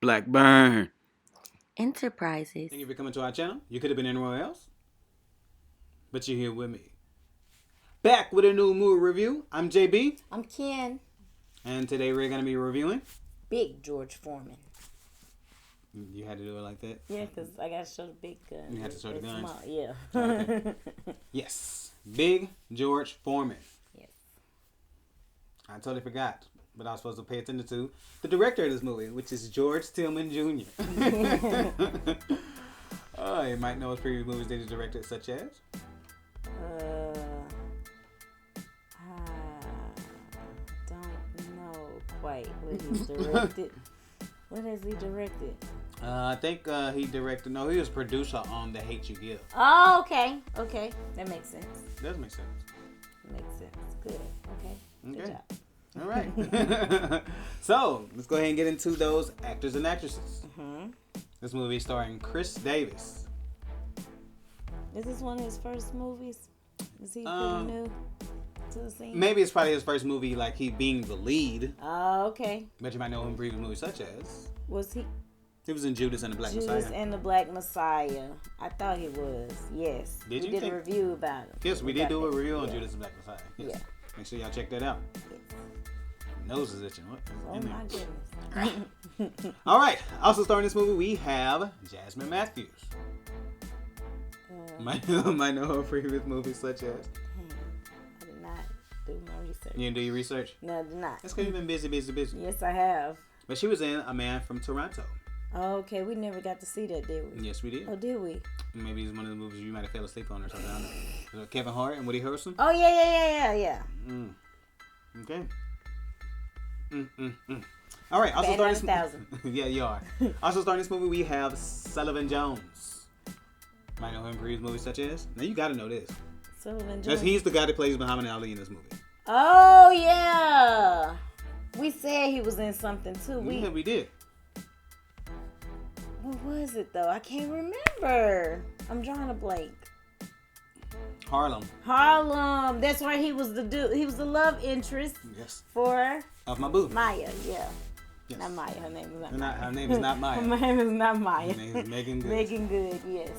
Blackburn Enterprises. Thank you for coming to our channel. You could have been anywhere else, but you're here with me. Back with a new movie review. I'm JB. I'm Ken. And today we're going to be reviewing Big George Foreman. You had to do it like that? Yeah, because I got to show the big gun. You had to show the gun? Small. Yeah. Okay. Yes. Big George Foreman. Yes. I totally forgot, but I was supposed to pay attention to the director of this movie, which is George Tillman Jr. You might know his previous movies that he directed, such as? I don't know quite what he's directed. What has he directed? I think he directed. No, he was producer on The Hate You Give. Oh, okay. Okay. That makes sense. Does make sense. Makes sense. Good. Okay. Good job. All right. So let's go ahead and get into those actors and actresses. Mm-hmm. This movie is starring Kris Davis. Is this one of his first movies? Is he pretty new to the scene? Maybe it's probably his first movie, like he being the lead. Oh, okay. But you might know him in previous movies such as. Was he? He was in Judas and the Black Judas Messiah. and the Black Messiah. I thought he was. Yes. Did we you did a review about him. Yes, we did do a review on Judas and the Black Messiah. Yes. Yeah. Make sure y'all check that out. Yes. Nose is itching. What? Oh my goodness. All right. Also starring this movie, we have Jasmin Mathews. Might know her previous movies such as. I did not do my research. You didn't do your research? No, I did not. That's because you've been busy. Yes, I have. But she was in A Man from Toronto. Oh, okay. We never got to see that, did we? Yes, we did. Oh, did we? Maybe it's one of the movies you might have fell asleep on or something. I don't know. Kevin Hart and Woody Harrelson. Oh, yeah. Okay. All right. Also starting this movie. Yeah, you are. Also starting this movie, we have Sullivan Jones. Might know him in previous movies such as. Now you got to know this. Sullivan Jones. Because he's the guy that plays Muhammad Ali in this movie. Oh, yeah. We said he was in something too. Yeah, we did. What was it though? I can't remember. I'm drawing a blank. Harlem. That's right. He was the dude. He was the love interest. Yes. For of my boo. Maya. Yeah. Yes. Not Maya. Her name is not Maya. Her name is not Maya. Her name is not Maya. Her name is Megan Good. Megan Good. Yes.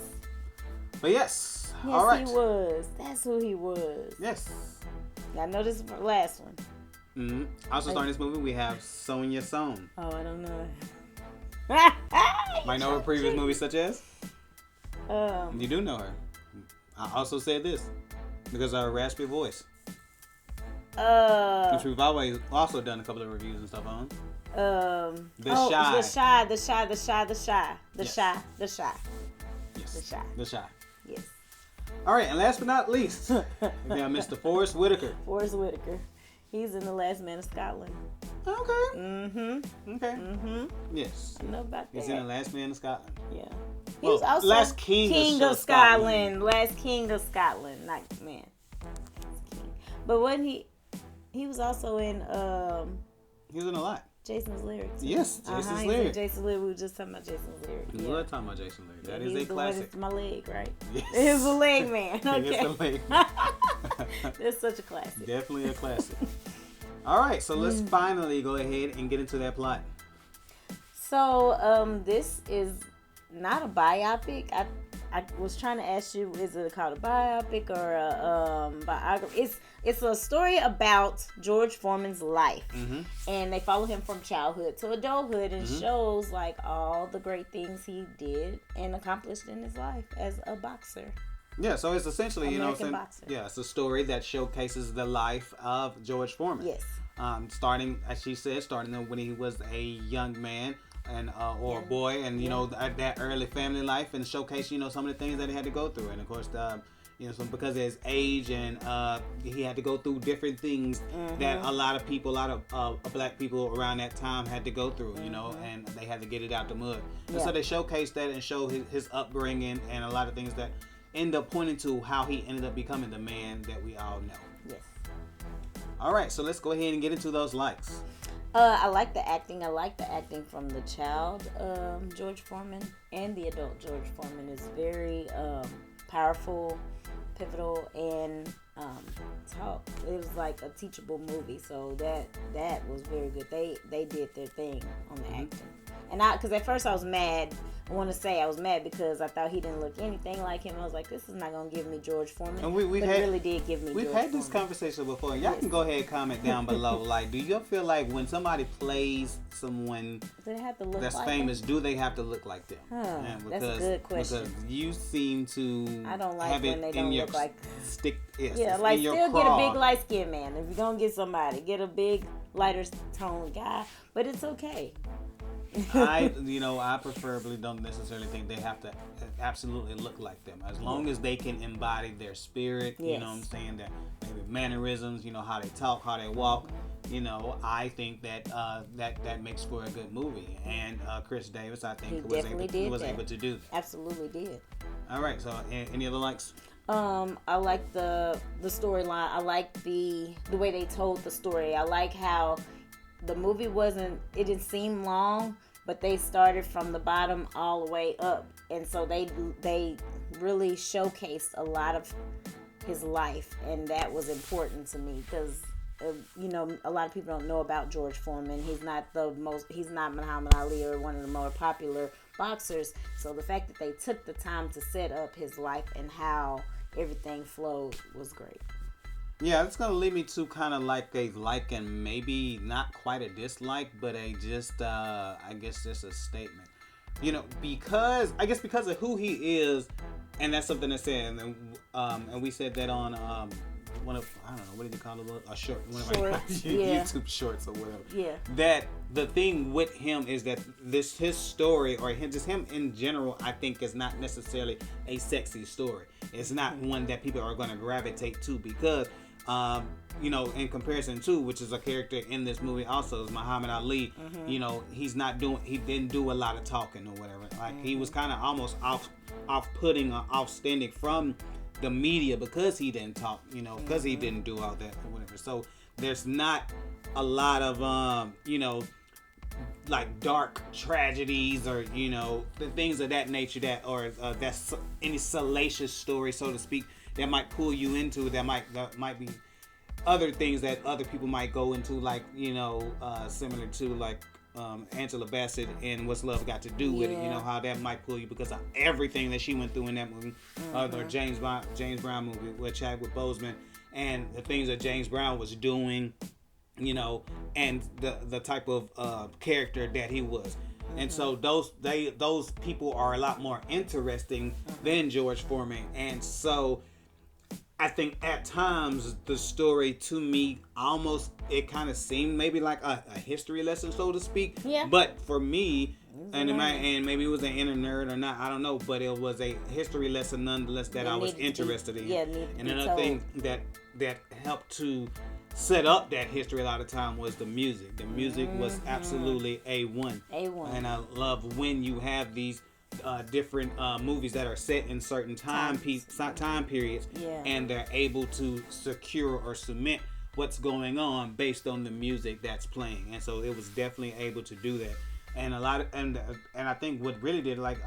But yes. Yes, all right. he was. That's who he was. Yes. I know this is the last one. Mm-hmm. Also starring this movie, we have Sonja. Oh, I don't know. Might know her previous movies such as? You do know her. I also said this because of her raspy voice. Which we've always also done a couple of reviews and stuff on. The Shy. Yes. All right, and last but not least, we have Mr. Forrest Whitaker. He's in The Last Man of Scotland. Okay. Mm-hmm. Okay. Mm-hmm. Yes. I know about that. He's in The Last Man of Scotland. Yeah. Well, He's also Last King of Scotland. Last King of Scotland. Not man. King. But wasn't he was also in he was in a lot. Jason's Lyrics. Yes, Jason's Lyrics. Jason's Lyrics. We were just talking about Jason's Lyrics. We were talking about Jason's Lyrics. That is a classic. It's my leg, right? Yes. It's the leg man. Okay. It's the leg man. It's such a classic. Definitely a classic. All right, so let's finally go ahead and get into that plot. So, this is not a biopic. I was trying to ask you, is it called a biopic or a biography? It's a story about George Foreman's life, and they follow him from childhood to adulthood, and shows like all the great things he did and accomplished in his life as a boxer. Yeah, so it's essentially, boxer. Yeah, it's a story that showcases the life of George Foreman. Yes. Starting, as she said, when he was a young man and or a boy, and that early family life, and showcase some of the things that he had to go through, and of course because of his age, and he had to go through different things that a lot of black people around that time had to go through, and they had to get it out the mud. And so they showcase that and show his upbringing and a lot of things that end up pointing to how he ended up becoming the man that we all know. Yes. All right, so let's go ahead and get into those likes. I like the acting. I like the acting from the child George Foreman and the adult George Foreman. Is very powerful, pivotal and talk. It was like a teachable movie, so that was very good. They did their thing on the acting. And because at first I was mad. I want to say I was mad because I thought he didn't look anything like him. I was like, this is not going to give me George Foreman. And but it really did give me George Foreman. We've had this conversation before. Y'all can go ahead and comment down below. Like, do you feel like when somebody plays someone they have to look that's like famous, them? do they have to look like them? That's a good question. Because you seem to I don't like have when they don't look like... stick. Yes, yeah, like still get a big light skinned man. If you're going to get somebody, get a big lighter toned guy. But it's okay. I preferably don't necessarily think they have to absolutely look like them. As long as they can embody their spirit, yes. you know what I'm saying, that maybe mannerisms, how they talk, how they walk, I think that that makes for a good movie. And Kris Davis, I think, was able to do that. Absolutely did. All right, so any other likes? I like the storyline. I like the way they told the story. I like how the movie it didn't seem long, but they started from the bottom all the way up, and so they really showcased a lot of his life, and that was important to me because a lot of people don't know about George Foreman. He's not Muhammad Ali or one of the more popular boxers, so the fact that they took the time to set up his life and how everything flowed was great. Yeah, it's going to lead me to kind of like a like and maybe not quite a dislike, but I guess just a statement. Because of who he is, and that's something that's said, and we said that on one of, I don't know, what did you call it? A short, one of my YouTube shorts or whatever. Yeah. That the thing with him is that his story, or just him in general, I think is not necessarily a sexy story. It's not one that people are going to gravitate to because, in comparison to, which is a character in this movie also, is Muhammad Ali. He didn't do a lot of talking or whatever. Like he was kind of almost off-putting or off-standing from the media because he didn't talk, because he didn't do all that or whatever. So there's not a lot of, like dark tragedies or, the things of that nature that's any salacious story, so to speak, that might pull you into, that might be other things that other people might go into, like, similar to like Angela Bassett and What's Love Got to Do with It, how that might pull you because of everything that she went through in that movie, or James Brown movie with Chadwick Boseman, and the things that James Brown was doing, and the type of character that he was. And so those people are a lot more interesting than George Foreman. And so I think at times the story to me almost, it kind of seemed maybe like a history lesson, so to speak. Yeah. But for me, and maybe it was an inner nerd or not, I don't know, but it was a history lesson nonetheless that I was interested in. And another thing that helped to set up that history a lot of time was the music. The music was absolutely A1. And I love when you have these different movies that are set in certain time periods, and they're able to secure or cement what's going on based on the music that's playing. And so it was definitely able to do that. And and I think what really did, like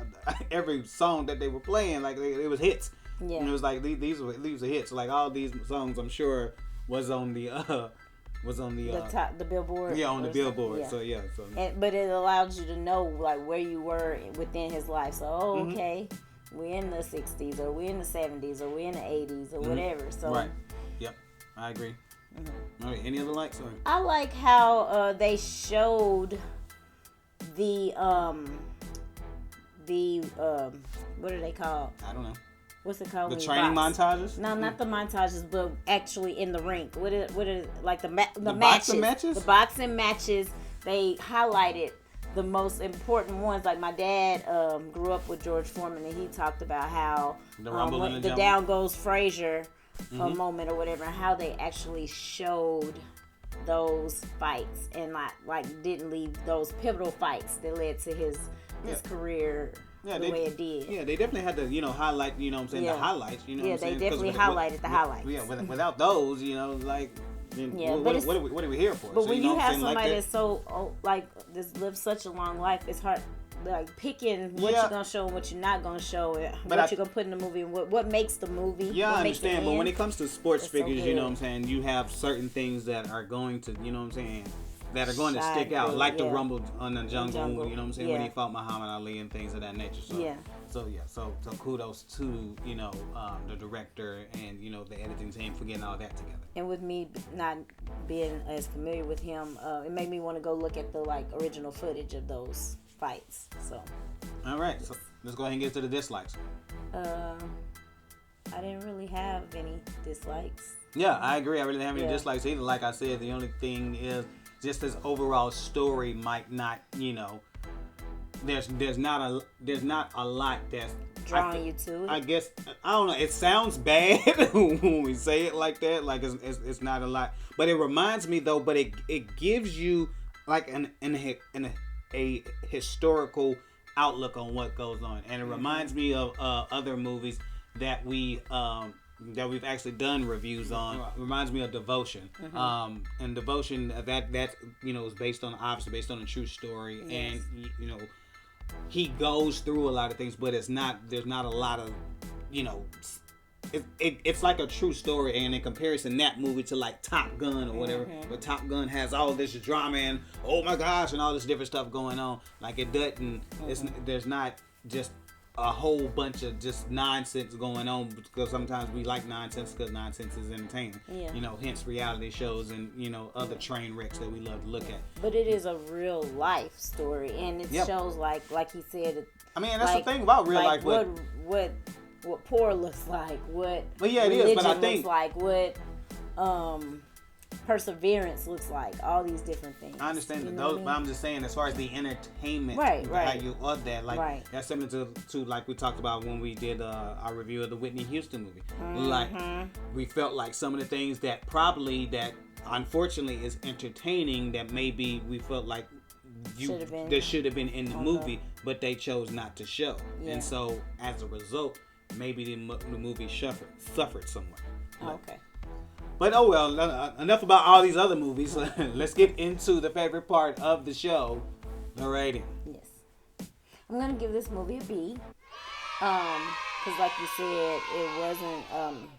every song that they were playing, like it was hits. Yeah. And it was like these were hits. Like all these songs, I'm sure was on the top, the Billboard. Yeah, on the Billboard. Yeah. But it allowed you to know like where you were within his life. So okay, we're in the 60s, or we're in the 70s, or we're in the 80s, or whatever. So right. Yep, I agree. All right. Any other likes? Or? I like how they showed the what are they called? I don't know. What's it called? The training montages? No, not the montages, but actually in the rink. What are like the matches? Boxing matches? The boxing matches. They highlighted the most important ones. Like my dad grew up with George Foreman, and he talked about how the Down Goes Frazier moment or whatever, and how they actually showed those fights and like didn't leave those pivotal fights that led to his career. The way it did. Yeah, they definitely had to, highlight, the highlights, what I'm saying? They definitely highlighted the highlights. Yeah, without those, like, what are we here for? But when you have somebody that's so, this lived such a long life, it's hard like picking what you're gonna show and what you're not gonna show, what you're gonna put in the movie, and what makes the movie. Yeah, I understand. But when it comes to sports figures, so you know what I'm saying, you have certain things that are going to, you know what I'm saying, that are going to stick out, like the Rumble on the jungle, you know what I'm saying, when he fought Muhammad Ali and things of that nature. So so kudos to, you know, the director and, you know, the editing team for getting all that together. And with me not being as familiar with him, it made me want to go look at the original footage of those fights. So. All right, so let's go ahead and get to the dislikes. I didn't really have any dislikes. Yeah, I agree. I really didn't have any dislikes either. Like I said, the only thing is just this overall story might not, you know, there's not a lot that's drawing you to it. I guess I don't know. It sounds bad when we say it like that. Like it's not a lot, but it reminds me though. But it gives you like a historical outlook on what goes on, and it reminds me of other movies that we've actually done reviews on. It reminds me of Devotion. And Devotion that you know is obviously based on a true story, and you know he goes through a lot of things, but there's not a lot of, you know, it's like a true story. And in comparison, that movie to like Top Gun or whatever, but Top Gun has all this drama and oh my gosh and all this different stuff going on. Like it doesn't. There's not just a whole bunch of just nonsense going on, because sometimes we like nonsense because nonsense is entertaining. You know, hence reality shows and, you know, other train wrecks that we love to look at. But it is a real life story, and it shows like he said. I mean, that's the thing about real life. What poor looks like, what it is. But I think looks like, what perseverance looks like, all these different things. I understand those, but I'm just saying, as far as the entertainment value of that, like that's similar to like we talked about when we did our review of the Whitney Houston movie. Like we felt like some of the things that unfortunately is entertaining that maybe we felt like that should have been in the movie, but they chose not to show, and so as a result, maybe the movie suffered somewhat. Okay. But oh well, enough about all these other movies. Let's get into the favorite part of the show, the rating. Yes. I'm going to give this movie a B. Because like you said, it wasn't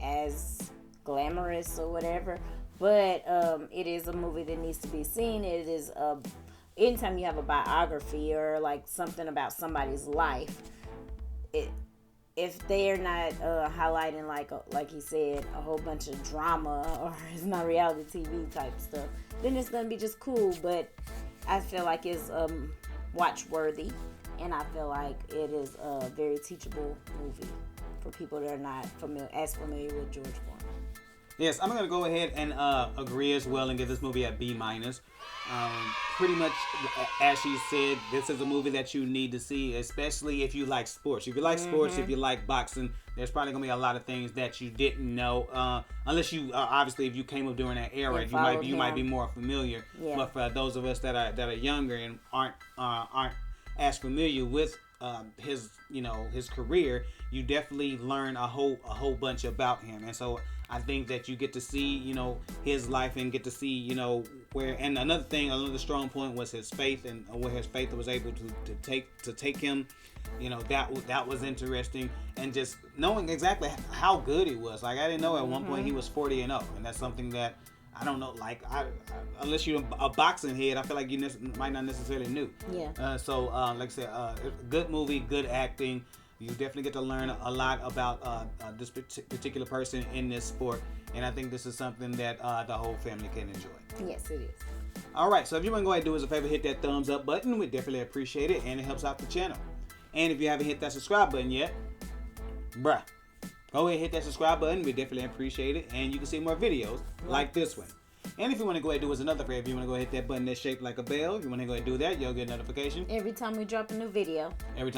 as glamorous or whatever. But it is a movie that needs to be seen. It is anytime you have a biography or like something about somebody's life, if they're not highlighting like he said, a whole bunch of drama, or it's not reality TV type stuff, then it's gonna be just cool. But I feel like it's watch worthy, and I feel like it is a very teachable movie for people that are not as familiar with George Foreman. Yes, I'm gonna go ahead and agree as well and give this movie a B-. Pretty much, as she said, this is a movie that you need to see, especially if you like sports. If you like sports, if you like boxing, there's probably gonna be a lot of things that you didn't know, unless you obviously if you came up during that era, you might be more familiar. Yeah. But for those of us that are younger and aren't as familiar with his career, you definitely learn a whole bunch about him. And so I think that you get to see, you know, his life and get to see, you know, where. And another strong point was his faith, and where his faith was able to take him. You know, that was interesting, and just knowing exactly how good he was. Like I didn't know at one point he was 40-0, and that's something that I don't know. Like unless you're a boxing head, I feel like you might not necessarily knew. Yeah. So like I said, good movie, good acting. You definitely get to learn a lot about this particular person in this sport. And I think this is something that the whole family can enjoy. Yes, it is. All right, so if you want to go ahead and do us a favor, hit that thumbs up button. We definitely appreciate it, and it helps out the channel. And if you haven't hit that subscribe button yet, go ahead and hit that subscribe button. We definitely appreciate it. And you can see more videos like this one. And if you want to go ahead and do us another favor, if you want to go ahead and hit that button that's shaped like a bell, if you want to go ahead and do that, you'll get a notification. Every time we drop a new video. And if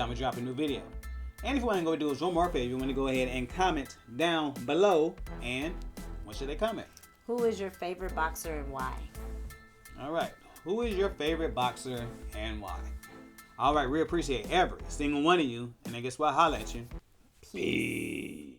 you want to go do us one more favor, you want to go ahead and comment down below. And what should they comment? Who is your favorite boxer and why? All right. Who is your favorite boxer and why? All right. We appreciate every single one of you. And then guess what? Holla at you. Peace.